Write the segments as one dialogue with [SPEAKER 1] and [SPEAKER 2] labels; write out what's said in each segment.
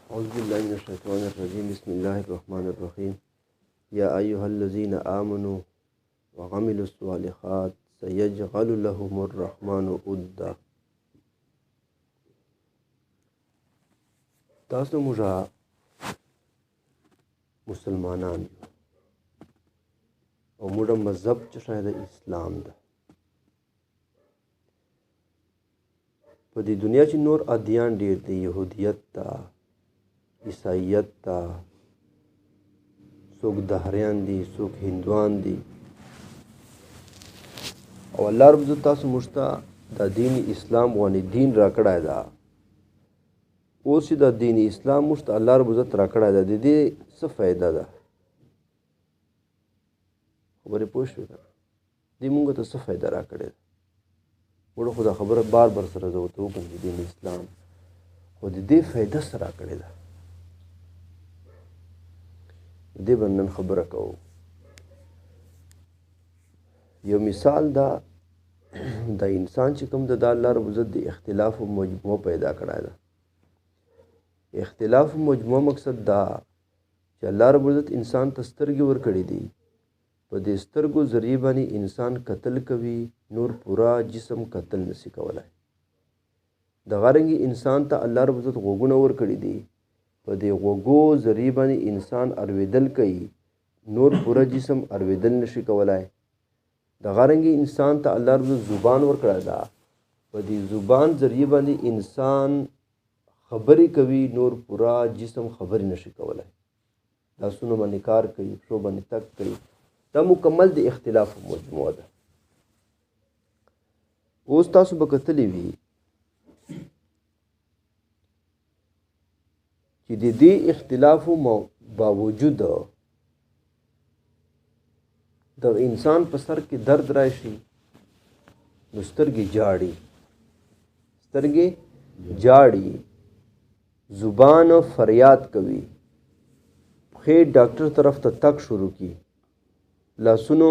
[SPEAKER 1] أعوذ بالله من الشيطان الرجيم. بسم الله الرحمن الرحيم. يا أيها الذين آمنوا وعملوا الصالحات سيجعل لهم الرحمن ودا. تاسو موږ مسلمانان یو او موږ مذهب چې شاید اسلام ده. په دې دنیا چې نور ادیان ډېر دي، یهودیت ته، عیسایت ته، څوک دهریان دي، څوک هندوان دي، او الله رب عزت تاسو موږ ته د دین اسلام غوندې دین راکړی ده. اوس چې د دین اسلام موږ ته الله رب عزت راکړی ده، د دې څه فایده ده؟ خبرې پوه شوې که نه؟ دې موږ ته څه فایده راکړې ده؟ وړه خو دا خبره بار بار سره زه ورته وکړم چې دین اسلام خو د دې فایده څه راکړې ده؟ دې به نن خبره کوو. یو مثال دا د انسان چې کوم د الله رب عزت د اختلاف و مجموعه پیدا کړی ده. اختلاف و مجموعه مقصد دا چې الله رب عزت انسان ته سترګې ورکړي دي، په دې سترګو ذریعه باندې انسان قتل کوي، نور پورا جسم قتل نشي کولای. دغه رنګې انسان ته الله رب عزت غوږونه ورکړي دي، په دې غوږو ذریعه باندې انسان اورېدل کوي، نور پورا جسم اورېدل نشي کولای. دغه رنګې انسان ته الله رب عزت زبان ورکړی ده، په دې زبان ذریعه باندې انسان خبرې کوي، نور پورا جسم خبرې نشي کولای. لاسونو باندې کار کوي، پښو باندې تګ کوي. دا مکمل د اختلاف مجموعه ده. اوس تاسو به کتلی وي چې د دې اختلافو باوجود د انسان په سر کې درد راشي نو سترګې جاړي، زبان فریاد کوي، پښې ډاکټر طرف ته تک شروع کی، لاسونو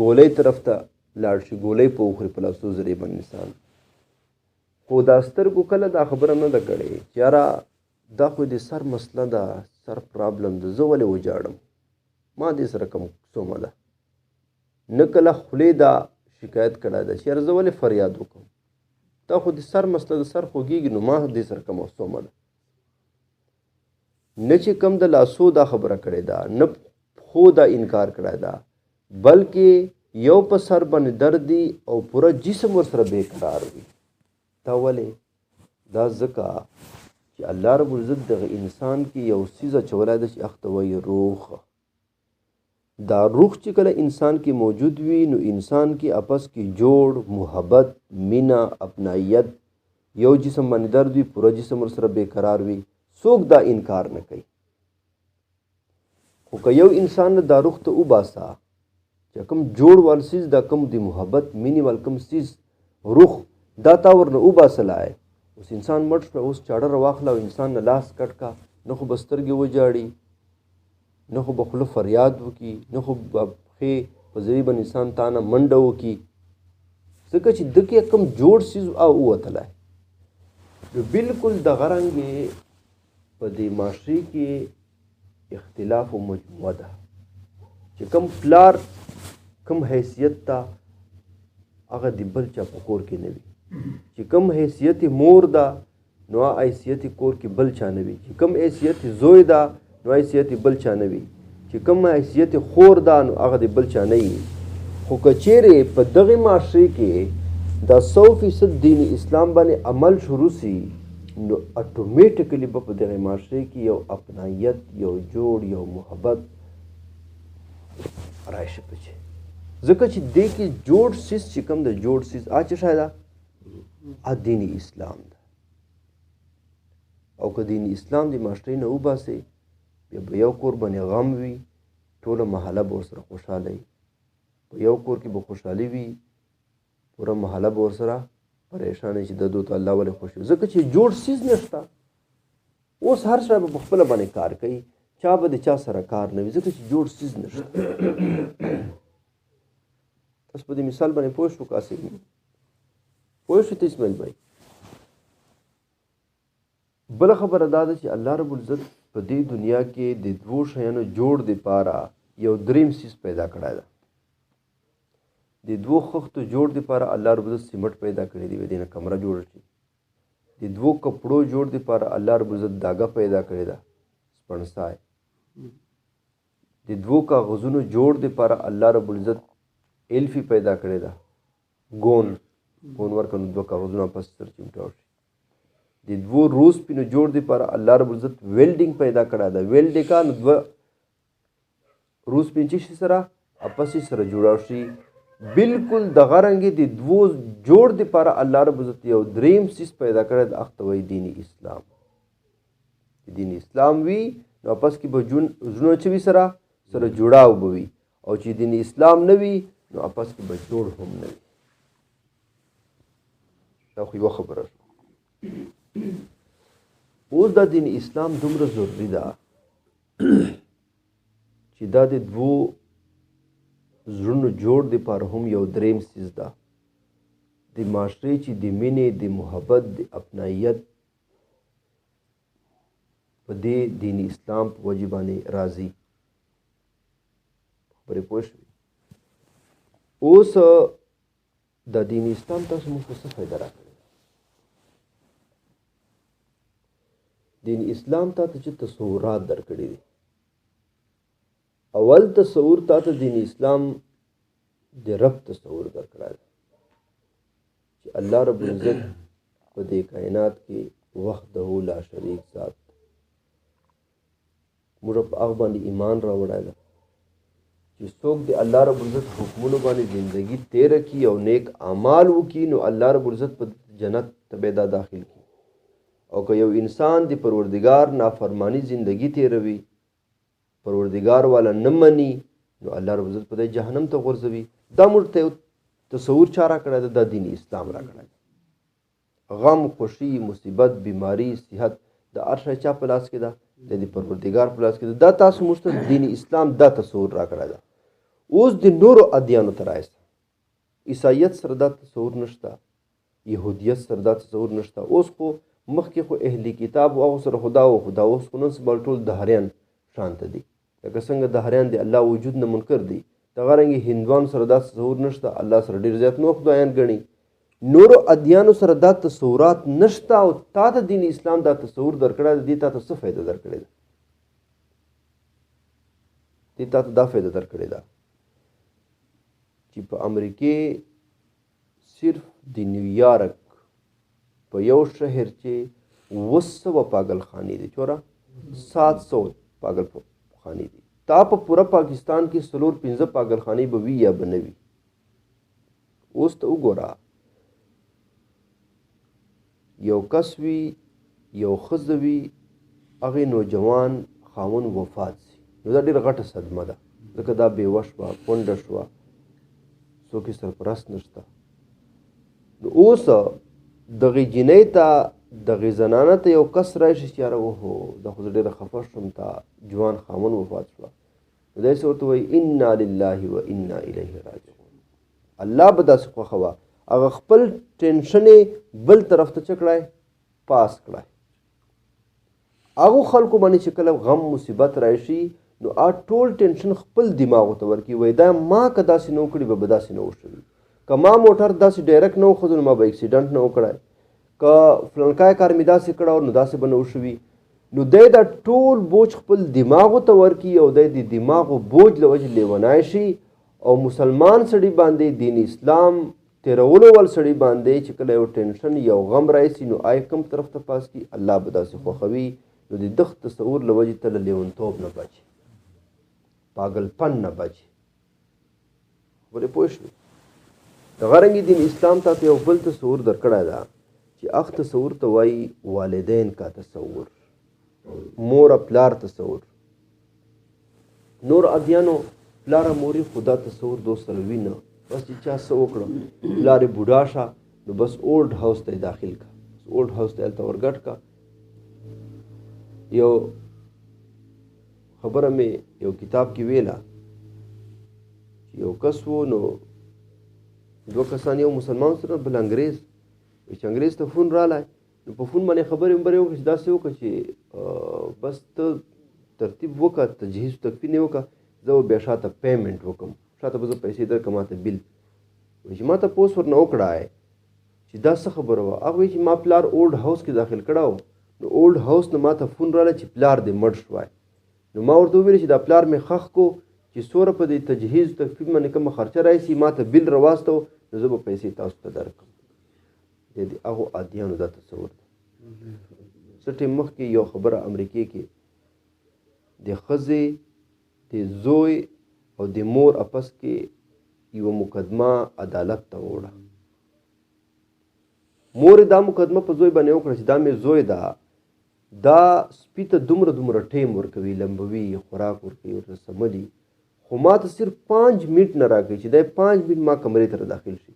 [SPEAKER 1] ګولۍ طرف ته لاړ شي، ګولۍ په وخوري په لاسو ذریعه باندې انسان. خو دا سترګو کله دا خبره نه ده کړې چې یاره دا خو د سر مسله ده، سر پرابلم ده، زه ولې وجاړم، ما دې سره کوم څومه ده. نه کله خولې دا شکایت کړی ده چې یاره زه ولې فریاد وکړم، دا خو د سر مسله ده، سر خوږېږي، نو ما دې سره کوم څومه ده. نه چې کم د لاسو دا خبره کړې ده، نه خو دا انکار کړی ده، بلکې یو په سر باندې درد دی او پوره جسم ورسره بېقرار وي. دا ولې؟ دا ځکه چې الله رب العزت دغه انسان کې یو څیز اچولی ده چې هغه ته وایي روح. دا روح چې کله انسان کې موجود وي نو انسان کې اپس کې جوړ، محبت، مینه، اپنایت، یو جسم باندې درد وي، پوره جسم ورسره بېقرار وي. څوک دا انکار نه کوي. خو که یو انسان دا روح ته وباسه چې کوم جوړ وال څیز، دا کوم د محبت مینې وال کوم څیز روح دا تا ورنه وباسلی، اوس انسان مړ شو، اوس چاړه راواخله او انسان نه لاس کټ کا، نه خو به سترګې وجاړي، نه خو به خوله فریاد وکړي، نه خو به پښې په ذریعه باندې انسان تا نه منډه وکړي، ځکه چې ده کې کوم جوړ څیز او ووتلی. نو بلکل دغه رنګې په دې معاشرې کې اختلاف و مجموعه ده چې کم پلار کم حیثیت ته هغه د بل چا په کور کې نه وي، چې کم حیثیت مور ده نو هغه حیثیت کور کې بل چا نه وي، چې کم حیثیت زوی ده نو حیثیت بل چا نه وي، چې کم حیثیت خور ده نو هغه د بل چا نه وي. خو که چیرې په دغې معاشرې کې دا 100% دین اسلام باندې عمل شروع سي نو اټومیټیکلی به په دغې معاشرې کې یو اپنایت، یو جوړ، یو محبت راشي پکې. ځکه چې دې کې جوړ سیز چې کوم د جوړ سیز څه شی ده؟ دین اسلام ده. او که دین اسلام د معاشرې نه وباسئ بیا به یو کور باندې غم وي، ټوله محله به ورسره خوشحاله وي. په یو کور کې به خوشحالي وي، پوره محله به ورسره پریشانه چې د دو ته الله ولې خوښ وي، ځکه چې جوړ سیز نشته. اوس هر شی به په خپله باندې کار کوي، چا به د چا سره کار نه وي، ځکه چې جوړ سیز نشته. تاسو په دې مثال باندې پوه شو؟ کاسې پوه شو ته اسماعیل بھائی؟ بله خبره دا ده چې الله رب العزت په دې دنیا کې د دوو شیانو جوړ دپاره یو دریم سیز پیدا کړی ده. د دوو خښتو جوړ دپاره الله رب العزت سیمټ پیدا کړی دی، دې نه کمره جوړه شي. د دوو کپړو جوړ دپاره الله رب العزت داګه پیدا کړې ده، سپڼسای. د دوو کاغذونو جوړ دپاره الله رب العزت الفی پیدا کړې ده، ګون ورکړه نو دوه کاغذونه پس سره چمټاو شي. د دوو روز پینو جوړ دپاره الله رب العزت ویلډینګ پیدا کړی ده، ویلډ کا نو دوه روز پین چې شي سره اپسې سره جوړاو شي. بالکل دغه رنګې د دوو جوړ دپاره الله رب العزت یو دریم سیز پیدا کړی د هغه ته وایي دین اسلام. دین اسلام وي نو اپس کې به زړونه چې وي سره جوړاو به وي، او چې دین اسلام نه وي نو اپس کې به جوړ هم نه وي. دا خو یوه خبره شوه. اوس دا دین اسلام دومره ضروري ده چې دا د دوو زړونو جوړ دپاره هم یو دریم سیز ده. د معاشرې چې د مینې، د محبت، د اپنایت په دې دین اسلام په وجې باندې راځي. خبرې پوه شوې. اوس د دین اسلام تاسو موږ ته څه فایده راکړې؟ دین اسلام تا ته چې تصورات درکړي دي. اول تصور تا ته دین اسلام د رب تصور درکړی دی چې الله رب العزت په دې کائنات کې وحده لا شریک ذات. موږ په هغه باندې ایمان راوړی ده چې څوک د الله رب العزت حکمونو باندې زندگی تیره کړي او نیک اعمال وکړي نو الله رب العزت په جنت ته به دا داخل کړي. او که یو انسان د پروردگار نافرمانی زندگی تیروي، پروردگار والا نه مني، نو الله رب العزت په دې جهنم ته غورځوي. دا موږ ته تصور چا راکړی ده؟ دا دین اسلام راکړی ده. غم، خوشي، مصیبت، بیماری، صحت د هر شی چا په لاس کې ده؟ د پروردگار په لاس کې ده. دا تاسو موږ ته دین اسلام دا تصور راکړی ده. اوس د نورو ادیانو ته رایسته، عیسایت سره دا تصور نشته، یهودیت سره دا تصور نشته. اوس خو مخکې خو اهلی کتاب او هغو سره خدا و خدا، اوس خو نن سبا ټول دهریان شانته دي. لکه څنګه دهریان د الله وجود نه منکر دي، دغه رنګې هندوان سره دا تصور نشته، الله سره ډېر زیات نور خدایان ګڼي. نورو ادیانو سره دا تصورات نشته او تا ته دین اسلام دا تصور درکړی دی. دې تا ته څه فایده درکړې ده؟ دې تا ته دا فایده درکړې ده چې په امریکې صرف د نیویارک په یو شهر چې 200 پاگلخانې دي، چوره 700 پاگلخانې دي. تا په پوره پاکستان کې 4-5 پاگلخانې به وي یا به نه وي. اوس ته وګوره، یو کس وي، یو ښځه وي، هغې نوجوان خاوند وفات سي، نو دا ډېره غټه صدمه ده، ځکه دا بېوه شوه، کونډه شوه، څوک یې سرپرست نشته. نو اوس دغې جینۍ ته، دغې زنانه ته یو کس راشي چې یاره اوهو دا خو زه ډېره خفه شوم، تا جوان خاوند وفات شوه. نو داسې ورته وایي انا لله و انا الیه راجعون. الله به داسې خوښه وه، هغه خپل ټینشن یې بل طرف ته څه کړی؟ پاس کړی. هغو خلکو باندې چې کله غم مصیبت راشي نو ټول ټینشن خپل دماغو ته ورکړي، وایي دا ما که داسې نه وکړي به داسې نه وشوي، که ما موټر داسې ډایرکټ نه وښودو نو ما به اکسیډنټ نه وکړی، که فلانکای کار مې داسې کړی نو داسې به نه وشوي. نو دی دا ټول بوج خپل دماغو ته ورکړي او دی د دماغو بوج له وجې لیونی شي. او مسلمان سړي باندې دین اسلام تیرولو ول سړي باندې چې کله یو ټینشن یو غم راشي نو آی کوم طرف ته پاس کړي؟ الله به داسې خوښوي. نو د دغه تصور له وجې ته له لیونتوب نه بچي، پاگلپن نه بچي. خبرې پوه شوې؟ دغه رنګې دین اسلام ته یو بل تصور درکړی ده چې هغه تصور ته وایي والدین کا تصور، مور پلار تصور. نور ادیانو پلار موري خدا تصور دوست سره وینه، بس چې چا څه وکړه پلار یې بوډا شه نو بس اولډ هاوس ته یې داخل کا، اولډ هاوس ته هلته ورګډ کا. یو خبره مې یو کتاب کې ویله چې یو کس و نو 2 کسان، یو مسلمان سره بل انګریز، چې انګریز ته فون رالی نو په فون باندې خبرې وکړه چې داسې وکړه چې بس ته ترتیب وکړه، تجهیز تکفین یې وکړه، زه به بیا شاته پیمنټ وکړم، شاته به زه پیسې درکړم ماته بل. چې ما تپوس ورنه وکړه چې دا څه خبره وه. هغه وایي چې ما پلار اولډ هاوس کې داخل کړی و، نو اولډ هاوس نه ما ته فون راغلی چې پلار دې مړ شوی. نو ما ورته وویل چې دا پلار مې ښخ کو چې څومره په دې تجهیز تکفین باندې کومه خرچه راشي ما ته بل راواستو، نو زه به پیسې تاسو ته درکړم. د هغو عادیانو دا تصور دی. څه ټیم مخکې یو خبره امریکې کې د ښځې د زوی او د مور اپس کې یوه مقدمه عدالت ته وړه. مور دا مقدمه په زوی باندې وکړه چې دا مې زوی ده، دا سپي ته دومره ټیم ورکوي، لمبوي، خوراک ورکوي، ورته سملي، خو ما ته صرف 5 منټ نه راکوي چې دا 5 منټ ما کمرې ته داخل شي.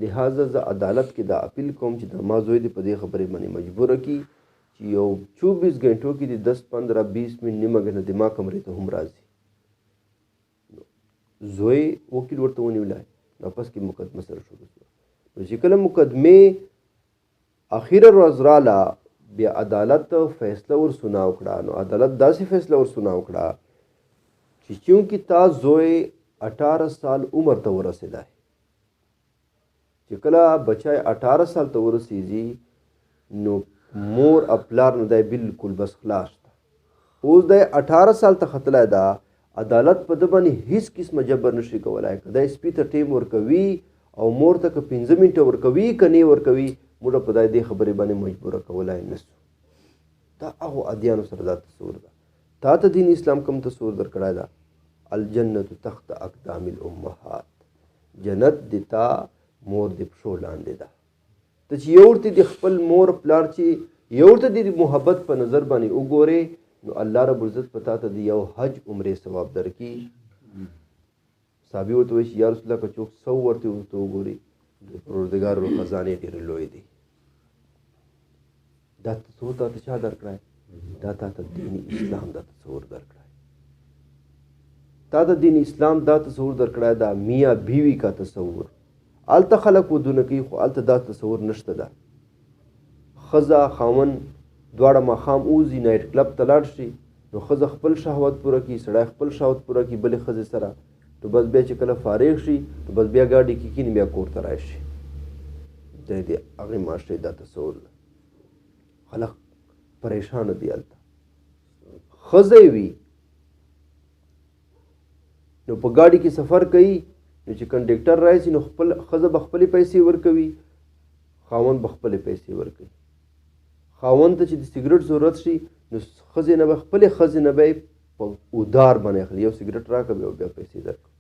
[SPEAKER 1] لہذا زه عدالت کې دا اپیل کوم چې دا ما زوی دې په دې خبرې باندې مجبوره کړي چې یو 24 غنټو کې د 10 15 20 منټ نیمه غنټه د ما کمرې ته هم راځي. زوی وکیل ورته ونیولی، واپس کې مقدمه سره شروع شوه. نو چې کله مقدمې اخیره ورځ راله، بیا عدالت فیصله ورسونه وکړه. نو عدالت داسې فیصله ورسونه وکړه چې چونکې تا زوی 18 سال عمر ته ورسېدی، چې کله بچی 18 سال ته ورسېږي نو مور او پلار نه دی بالکل بس خلاص ده. اوس دی 18 سال ته ختلی ده، عدالت په ده باندې هیڅ قسمه جبر نشي کولی. که دی سپي ته ټیم ورکوي او مور ته که 15 منټه ورکوي که نه ورکوي، موږ په دې خبرې باندې مجبوره کولی نشو. دا هغو ادیانو سره دا تصور ده. تا ته دین اسلام کوم تصور درکړی ده؟ الجنت تحت اقدام الامهات، جنت د تا مور د پښو لاندې ده. ته چې یو ورته د خپل مور پلار چې یو ورته د محبت په نظر باندې وګورې، نو الله رب العزت په تا ته د یو حج عمرې ثواب درکړي. صحابي ورته وایي چې یا رسول الله که څوک 100 ورته وګوري، د پروردګار خزانې ډېرې لوی دي. دا تصور تا ته چا درکړی؟ دا تا ته دین اسلام دا تصور درکړی. تا ته دین اسلام دا تصور درکړی دا میاں بیوی کا تصور. هلته خلک ودونه کوي، خو هلته دا تصور نشته ده. ښځه خاوند دواړه ماښام وځي نایټ کلب ته لاړ شي، نو ښځه خپل شهوت پوره کړي، سړی خپل شهوت پوره کړي بلې ښځې سره، نو بس بیا چې کله فارغ شي نو بس بیا ګاډي کې کیني، بیا کور ته راشي. د هغې معاشرې دا تصور ده. خلک پریشانه دي. هلته ښځه وي نو په ګاډي کې سفر کوي، نو چې کنډکټر راشي نو خپل ښځه به خپلې پیسې ورکوي، خاوند به خپلې پیسې ورکوي. خاوند ته چې د سګرټ ضرورت شي نو ښځې نه به خپلې ښځې نه به یې په ادار باندې اخلي، یو سګرټ راکړه بیا پیسې درکړه.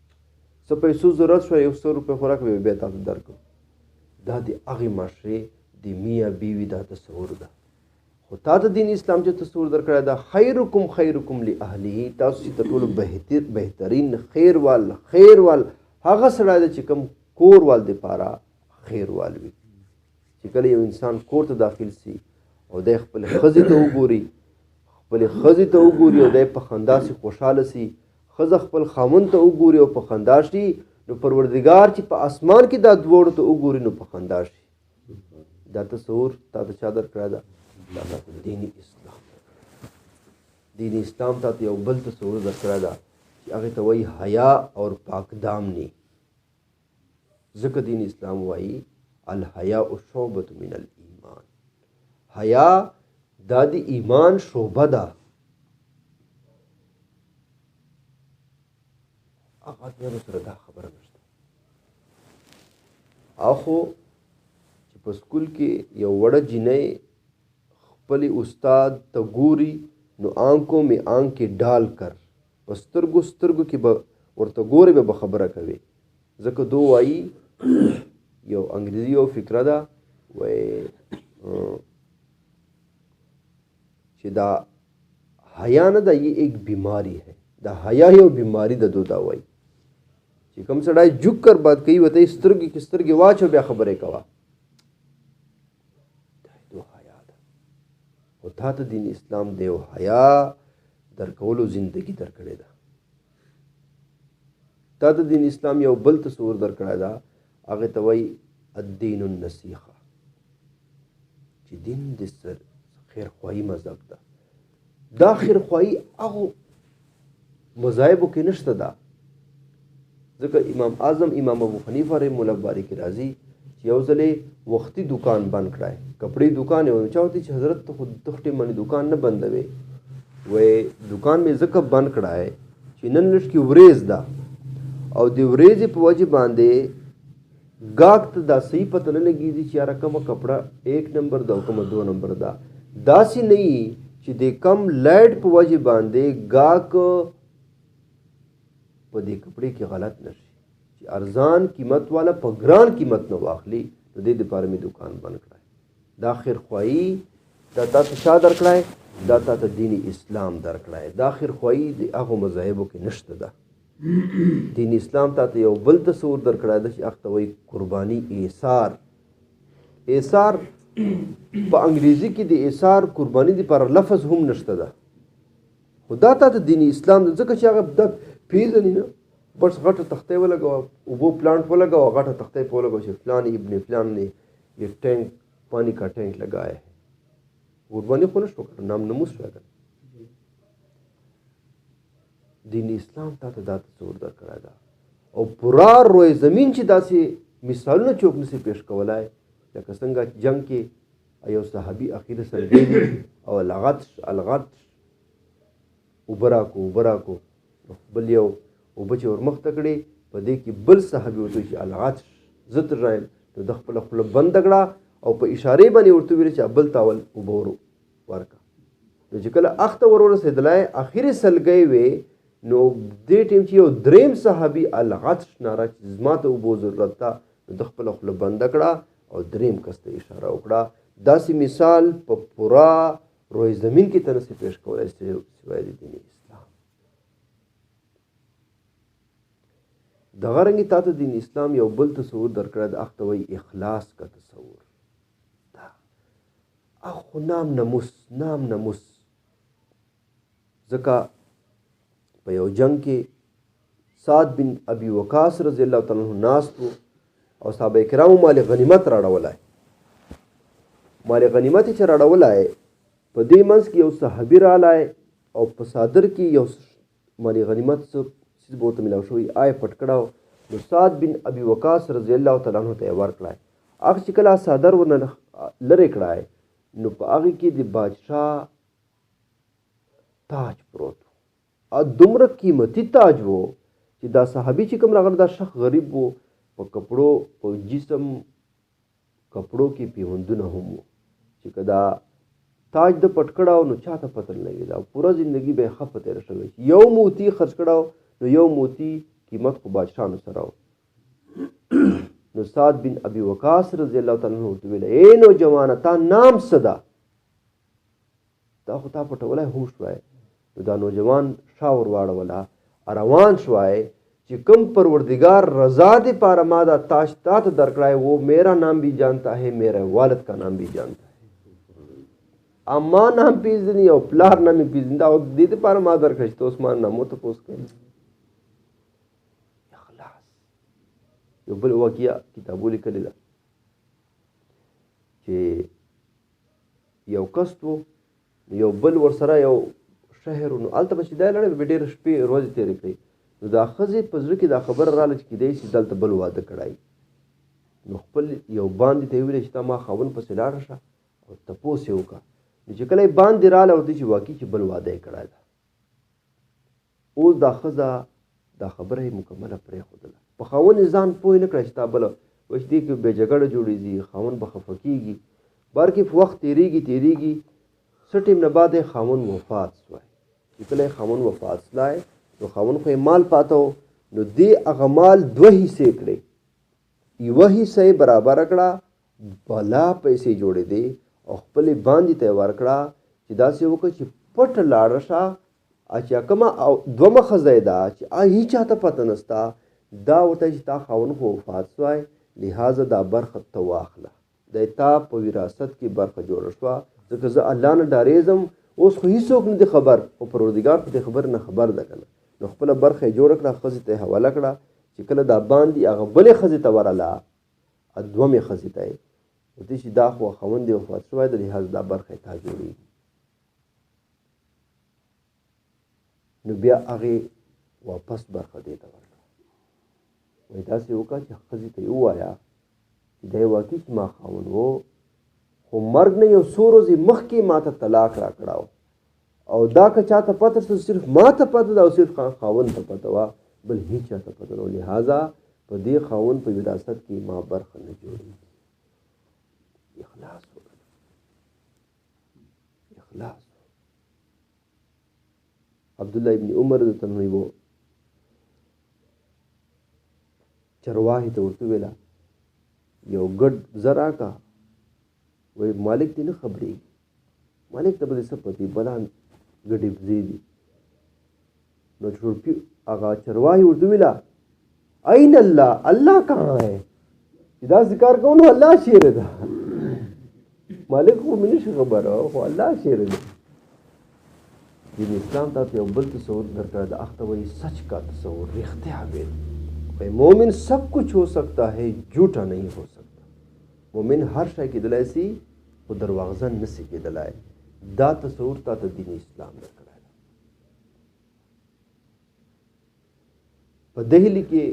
[SPEAKER 1] څه پیسو ضرورت شوه، 100 روپۍ خو راکړه بیا تاسو درکړو. دا د هغې معاشرې د میاں بیوي دا تصور ده. خو تا ته دین اسلام چې تصور درکړی دا خیرکم خیرکم لاهله، تاسو چې تر ټولو بهترین خیروال هغه سړی دی چې کوم کوروال دپاره خیروال وي. چې کله یو انسان کور ته داخل سي او دی خپلې ښځې ته وګوري او دی په خندا سي خوشحاله سي، ښځه خپل خاوند ته وګوري او په خندا شي، نو پروردګار چې په اسمان کې دا دواړو ته وګوري نو په خندا شي. دا تصور تا ته چا درکړی ده؟ دا دیني اسلام. دیني اسلام تا ته یو بل تصور درکړی ده چې هغې ته وایي حیا اور پاک دامني. ځکه دین اسلام وایي الحیاء شعبة من الایمان، حیا دا د ایمان شعبه ده. هغه ادیانو سره دا خبره نشته. اخو چې په سکول کې یو وړه جینۍ خپلې استاد ته ګوري نو آنکھوں میں آنکھیں ډال کر، په سترګو کې به ورته ګوري به خبره کوي. ځکه دو وایي یو انګریزي یو فکره ده وایي چې دا حیا نه ده، یہ ایک بیماری ہے. دا حیا یو بیماری ده. دو دا وایي چې کوم سړی جھک کر بات کوي ورته یې سترګې واچو بیا خبرې کوه. دا حیا ده. خو تا ته دین اسلام د یو حیا درکولو زندگی درکړې ده. تا ته دین اسلام یو بل تصور درکړی ده، هغې ته وایي الدین النصیحه. چې دین د خیرخواهي مذهب ده. دا خیرخواهي هغو مذاهبو کې نشته ده. ځکه امام اعظم امام ابو حنیفه رحمه الله باري کې راځي چې یو ځلې وختي دکان بند کړای، کپړې دکان یې چا وتی چې حضرت ته خود تخټې منې دکان نه بندوي، وای دکان مې ځکه بند کړای چې نن لږ کې وریځ ده او د وریځې په وجه باندې ګاک ته دا صحیح پته نه لګېږي چې یاره کومه کپړه 1 نمبر ده او کومه 2 نمبر ده. داسې نه وي چې د کم لایټ په وجه باندې ګاک په دې کپړې کې غلط نشي چې ارزان قیمت والا په ګران قیمت نه واخلي. د دې لپاره مې دکان بند کړی. دا خیرخواهي دا تا ته چا درکړی؟ دا تا ته دین اسلام درکړی. دا خیرخواهي د هغو مذاهبو کې نشته ده. دین اسلام تا ته یو بل تصور درکړی ده چې هغه ته وایي قرباني ایثار. ایثار په انګریزي کې د ایثار قرباني دپاره لفظ هم نشته ده، خو دا تا ته دین اسلام ده ځکه چې هغه د پیژني نه بس غټه تختې ولګوه، اوبو پلانټ ولګوه، غټه تختې په ولګوه چې فلان ابن فلان نے یہ ٹینک پانی کا ٹینک لگایا ہے. قربانی خو نشو کړه، نام نموس شو. دین اسلام تا ته دا تصور درکړی ده او پورا روی زمین چې داسې مثالونه چوک نسی پیش کولای لکه څنګه جنگ کې یو صحابي اخیر سلګېدي او الغطش اوبه راکو بل یو اوبه چې ورمخته کړې په دې کې بل صحابي ورته چې الغطش زه تر رایم نو د خپله خوله بنده کړه او په اشارې باندې ورته ویل چې بل تاول اوبه ورکړه. نو چې کله اخته ورسېدلی اخري سلګۍ وې نو دې ټیم چې یو دریم صحابي الغطش ناره چې زما ته اوبو ضرورت ده نو د خپله خوله بنده کړه او دریم کس ته اشاره وکړه. داسې مثال په پورا روی زمین کې ته نسي پیش کولی سوای د دین اسلام. دغه رنګې تا ته دین اسلام یو بل تصور درکړی د هغه ته وایي اخلاص کا تصور. دا خو نام نموس ځکه په یو جنگ کې سعد بن ابي وقاص رضی الله تعالی عنہ ناست و او صحابه کرامو مال غنیمت راړولای. مال غنیمت چې راړولای په دې منځ کې یو صحابي رالی او په صادر کې یو مال غنیمت څه چیز به ورته میلاو شوی آی پټ کړه نو سعد بن ابي وقاص رضی الله تعالی عنہ ته یې ورکړی. هغه چې کله صادر ورنه لرې کړی نو په هغې کې د بادشاه تاج پروت و. دومره قیمتي تاج و چې دا صحابي چې کوم راغلی دا شخص غریب و، په کپړو په جسم کپړو کې پیوندونه هم و چې که دا تاج د پټ کړه نو چاته پته نه لګېده او پوره زندګي به یې ښه په تېره شوی. یو موتی خرڅ کړه نو یو موتی قیمت خو بادشاهانو سره و. نو سعد بن ابي وقاص رضی الله تعالی عنہ ورته ویل ای نوجوانه تا نام څه ده؟ دا خو تا پټولی هم شوی. نو دا نوجوان شا ور واړوله روان شوی چې کوم پروردگار رضا دې پاره ما دا تاج تا ته درکړی وہ میرا نام بھی جانتا ہے میرے والد کا نام بھی جانتا ہے. اما نام پیژني او پلار نام پیژني دا دې دپاره ما درکړی چې ته اوس ما نامو تپوس کوې. اخلاص یو بل واقعه کتابو لیکلې ده چې یو کس و یو بل ورسره یو شهر نو هلته به چې دی لړی به ډېرې شپې ورځې تېرې کړي. نو دا ښځې په زړه کې دا خبره راله چې کیدای شي دلته بل واده کړی. نو خپل یو باندې ته یې ویلې چې تا ما خاوند پسې لاړه شه او تپوس یې وکړه. نو چې کله یې باندې راله ورته چې واقعي چې بل واده یې کړی ده. اوس دا ښځه دا خبره یې مکمله پرېښودله. په خاوند یې ځان پوه نه کړی چې تا بله وایي چې دې کې بې جګړه جوړېږي، خاوند به خفه کېږي. بار کې وخت تېرېږي څه ټیم نه بعد یې خاوند وفات شوی. چې کله یې خاوند وفات شوی نو خاوند خو یې مال پاته و نو دې هغه مال 2 حصې کړې. یوه حصه یې برابره کړه بلا پیسې جوړېدې او خپلې باندې ته یې ورکړه چې داسې وکړه چې پټ لاړه شه چې کومه دومه ښځه یې ده چې هیچ چاته پته نسته دا ورته چې تا خاوند خو وفات شوی لہذا دا برخه ته واخله د تا په وراثت کې برخه جوړه شوه ځکه زه الله نه ډارېږم. اوس خو هېڅوک نه دی خبر او پروردګار خو دې خبر نه خبر ده که نه. نو خپله برخه یې جوړه کړه ښځې ته یې حواله کړه چې کله دا باندې هغه بلې ښځې ته ورله دومې ښځې ته یې ورته چې دا خو خاوند دی وفات شوی د لحاظ دا برخه تا جوړېږي. نو بیا هغې واپس برخه دې ته ورکړه. وایي داسې وکړه چې ښځې ته یې ووایه چې دا یې واقعي چې ما خاوند و خو مرګ نه یو څو ورځې مخکې ما ته طلاق راکړه او دا که چا ته پته شته صرف ما ته پته ده او صرف خاوند ته پته وه بل هیچ چا ته پته نه و. لہذا په دې خاوند په وراثت کې ما برخه نه جوړېږي. اخلاص وکړه، اخلاص. عبدالله ابن عمر د تنوی وو چرواهي ته ورته ویله یو ګډ زه راکړه. وایي مالک دې نه خبرېږي، مالک ته به دې څه پتې بلان ګډې بزې دي. نو چورپي هغه چرواهي ورته ویله این الله، الله کہاں ہے؟ چې دا ذکر کوو نو الله شعر ده، مالک خو مې نشي خبره خو الله شعر ده. دین اسلام ته یو بل تصور درکړه د اخته وایي سچ کا تصور رښتیا ویل. مومن سب کچھ ہو سکتا ہے جھوٹا نہیں ہو سکتا. مومن هر شی کېدلی سي خو درواغجن نسي کېدلی. دا تصور تا ته دین اسلام درکړی ده. په دهلي کې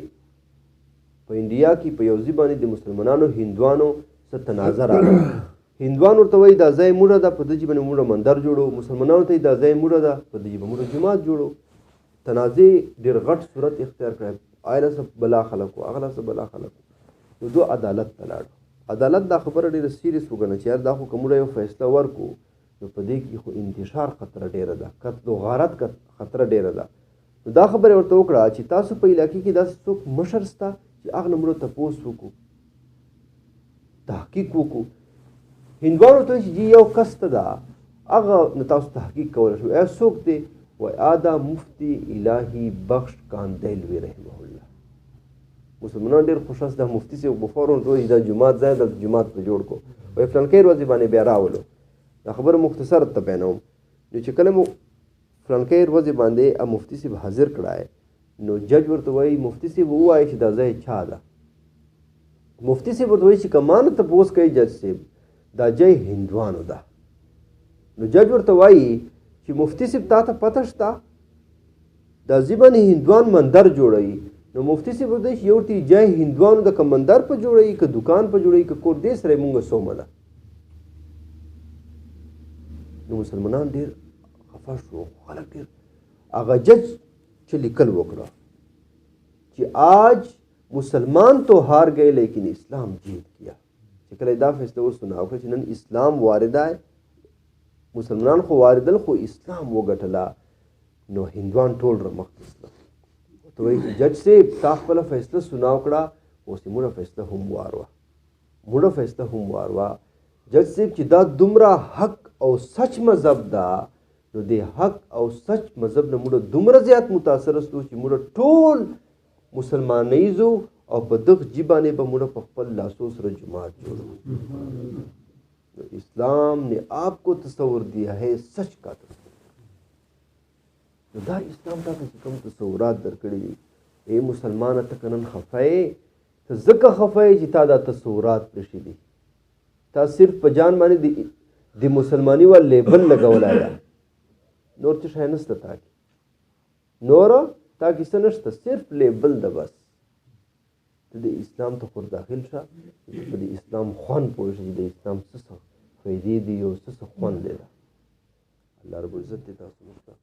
[SPEAKER 1] په انډیا کې په یو ځای باندې د مسلمانانو هندوانو څه تنازع راغله. هندوان ورته وایي دا ځای موږه ده په دې ځای باندې موږه مندر جوړو، مسلمانانو ته دا ځای موږه ده په دې ځای موږه جومات جوړو. تنازع ډېر غټ صورت اختیار کړی. آیله څه بلا خلک وو، هغله څه بلا خلک وو. نو دو عدالت ته لاړو. عدالت دا خبره ډېره سیریس وګڼه چې یار دا خو که موږ یو فیصله ورکو نو په دې کې خو انتشار خطره ډېره ده، قتل و غارت خطره ډېره ده. نو دا خبره ورته وکړه چې تاسو په علاقې کې داسې څوک مشر شته چې هغه نه موږ تپوس وکړو، تحقیق وکړو. هندوانو ورته وایي چې جی یو کس ته ده هغه نه تاسو تحقیق کولی شو. څوک دی؟ وایي دا مفتی الهي بخش کاندیلوي رحمه الله. مسلمانان ډېر خوشحال دا مفتي صاحب به فوراً ورته دا جومات ځای دلته جومات په جوړ کړو. وایي فلانکۍ ورځې باندې بیا راولو. دا خبره مختصر ته بیانوم. نو چې کله مو فلانکۍ ورځې باندې مفتي صاحب حاضر کړای نو جج ورته وایي مفتي صاحب ووایي چې دا ځای چا ده؟ مفتي صاحب ورته وایي چې که ما نه تپوس کوي جج صاحب دا ځای هندوانو ده. نو جج ورته وایي چې مفتي صاحب تا ته پته شته دا ځای باندې هندوان مندر جوړوي. نو مفتي صاحب ورته وایي چې یو ورته ځای هندوانو ده که مندر په جوړوي که دکان په جوړوي که کور دې سره یې مونږ سومه ده. نو مسلمانان ډېر خفه شو، خلک ډېر. هغه جج چې لیکل وکړه چې آج مسلمان تو هار گئے لیکن اسلام جیت کیا. چې کله دا فیصله ورسونه وکړه چې نن اسلام وارده مسلمان خو واردل خو اسلام وګټله نو هندوان ټول رمخ تسله. ورته وایي چې جج صاحب تا خپله فیصله سنا وکړه اوس یې موږه فیصله هم واروه، موږه فیصله هم واروه. جج صاحب چې دا دومره حق او سچ مذهب ده نو د حق او سچ مذهب نه موږ دومره زیات متاثر استو چې موږ ټول مسلمانیزو او په دغه جی باندې به موږ په خپل لاسو سره جماعت جوړو. اسلام نے آپ کو تصور دیا ہے سچ کا تصور. نو دا اسلام ته چې کوم تصورات درکړي دي ای مسلمانه ته که نن خفه یې ته ځکه خفه یې چې تا دا تصورات پرېښي دي. تا صرف په جان باندې د مسلماني وا لیبل لګولی ده، نور څه شی نشته تا کې، نور تا کې څه نشته، صرف لیبل ده بس. ته د اسلام ته خور داخل شه په د اسلام خوند پوه شه چې د اسلام څه څه فایدې دي او څه څه خوند دی. الله رب العزت دې تاسو موږ ته